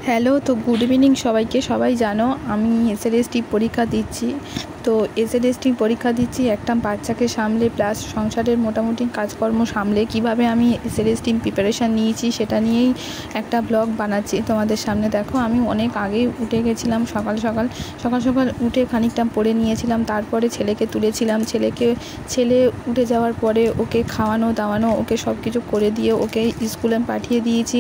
Hello, তো good evening সবাইকে। সবাই জানো আমি এসএলএসটি পরীক্ষা দিচ্ছি। তো এসএলএসটি পরীক্ষা দিচ্ছি একটা বাচ্চাকে সামলে প্লাস সংসারের মোটামুটি কাজকর্ম সামলে কিভাবে আমি এসএলএসটি প্রিপারেশান নিয়েছি সেটা নিয়েই একটা ব্লগ বানাচ্ছি তোমাদের সামনে। দেখো, আমি অনেক আগেই উঠে গেছিলাম, সকাল সকাল উঠে খানিকটা পড়ে নিয়েছিলাম। তারপরে ছেলেকে তুলেছিলাম। ছেলে উঠে যাওয়ার পরে ওকে খাওয়ানো দাওয়ানো, ওকে সব কিছু করে দিয়ে ওকে স্কুলে পাঠিয়ে দিয়েছি।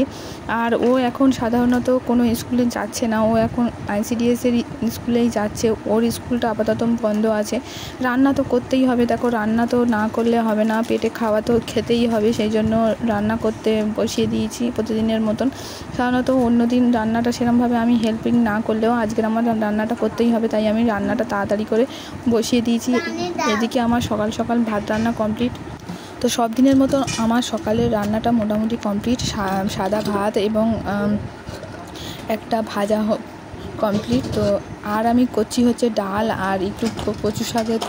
আর ও এখন সাধারণত কোনো স্কুলে যাচ্ছে না, ও এখন আইসিডিএসের স্কুলেই যাচ্ছে। ওর স্কুলটা আপাতত বন্ধ আছে। রান্না তো করতেই হবে, দেখো রান্না তো না করলে হবে না, পেটে খাওয়া তো খেতেই হবে, সেই জন্য রান্না করতে বসিয়ে দিয়েছি প্রতিদিনের মতন। সাধারণত অন্যদিন রান্নাটা সেরকমভাবে আমি হেল্পিং না করলেও আজকের আমার রান্নাটা করতেই হবে, তাই আমি রান্নাটা তাড়াতাড়ি করে বসিয়ে দিয়েছি। এদিকে আমার সকাল ভাত রান্না কমপ্লিট। তো সব দিনের মতো আমার সকালের রান্নাটা মোটামুটি কমপ্লিট। সাদা ভাত এবং একটা ভাজা কমপ্লিট। তো আর আমি করছি হচ্ছে ডাল আর একটু কচু শাকের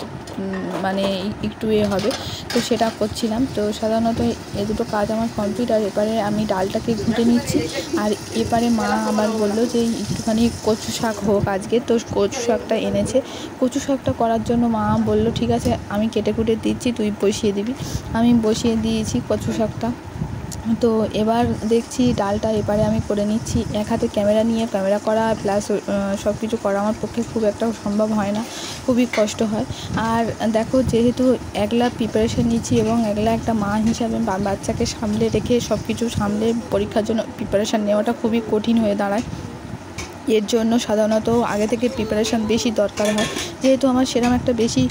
মানে একটু হবে, তো সেটা করছিলাম। তো সাধারণত এই দুটো কাজ আমার কমপ্লিট। আর এবারে আমি ডালটাকে ঘুটে নিচ্ছি। আর এবারে মা আবার বললো যে একটুখানি কচু শাক হোক আজকে, তো কচু শাকটা এনেছে। কচু শাকটা করার জন্য মা বললো ঠিক আছে আমি কেটে কুটে দিচ্ছি, তুই বসিয়ে দিবি। আমি বসিয়ে দিয়েছি কচু শাকটা। তো এবার দেখছি ডালটা এবারে আমি করে নিচ্ছি। এক হাতে ক্যামেরা নিয়ে ক্যামেরা করা প্লাস সব কিছু করা আমার পক্ষে খুব একটা সম্ভব হয় না, খুবই কষ্ট হয়। আর দেখো, যেহেতু একলা প্রিপারেশান নিচ্ছি এবং একলা একটা মা হিসাবে বাচ্চাকে সামলে রেখে সব কিছু সামলে পরীক্ষার জন্য প্রিপারেশান নেওয়াটা খুবই কঠিন হয়ে দাঁড়ায়। এর জন্য সাধারণত আগে থেকে প্রিপারেশান বেশি দরকার হয়। যেহেতু আমার সেরকম একটা বেশি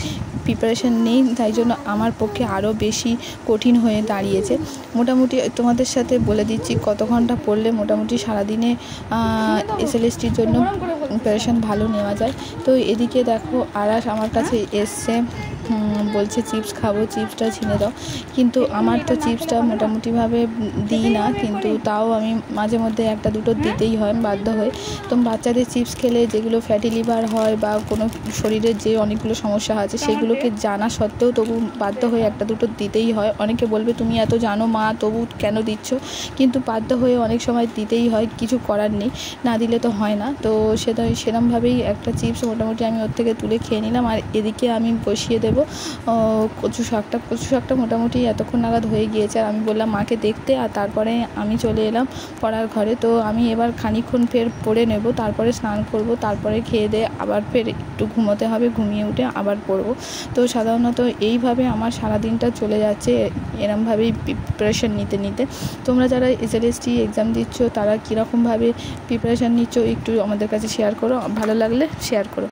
প্রিপারেশান নেই, তাই জন্য আমার পক্ষে আরও বেশি কঠিন হয়ে দাঁড়িয়েছে। মোটামুটি তোমাদের সাথে বলে দিচ্ছি কত ঘন্টা পড়লে মোটামুটি সারাদিনে এসএলএসটির জন্য প্রিপারেশান ভালো নেওয়া যায়। তো এদিকে দেখো আরাস আমার কাছে এসছে, বলছে চিপস খাবো, চিপসটা ছিনে দাও। কিন্তু আমার তো চিপসটা মোটামুটিভাবে দিই না, কিন্তু তাও আমি মাঝে মধ্যে একটা দুটো দিতেই হয় বাধ্য হয়ে। তো বাচ্চাদের চিপস খেলে যেগুলো ফ্যাটি লিভার হয় বা কোনো শরীরের যে অনেকগুলো সমস্যা আছে সেগুলোকে জানা সত্ত্বেও তবু বাধ্য হয়ে একটা দুটো দিতেই হয়। অনেকে বলবে তুমি এত জানো মা, তবু কেন দিচ্ছ? কিন্তু বাধ্য হয়ে অনেক সময় দিতেই হয়, কিছু করার নেই, না দিলে তো হয় না। তো সেরকমভাবেই একটা চিপস মোটামুটি আমি ওর থেকে তুলে খেয়ে নিলাম। আর এদিকে আমি বসিয়ে দেবো কচু শাকটা মোটামুটি এতক্ষণ নাগাদ হয়ে গিয়েছে। আর আমি বললাম মাকে দেখতে, আর তারপরে আমি চলে এলাম পড়ার ঘরে। তো আমি এবার খানিকক্ষণ ফের পড়ে নেব, তারপরে স্নান করব, তারপরে খেয়ে দিয়ে আবার ফের একটু ঘুমোতে হবে, ঘুমিয়ে উঠে আবার পড়ব। তো সাধারণত এইভাবে আমার সারাদিনটা চলে যাচ্ছে, এরমভাবেই প্রিপারেশান নিতে। তোমরা যারা এসএলএসটি এক্সাম দিচ্ছ তারা কীরকমভাবে প্রিপারেশান নিচ্ছ একটু আমাদের কাছে শেয়ার করো, ভালো লাগলে শেয়ার করো।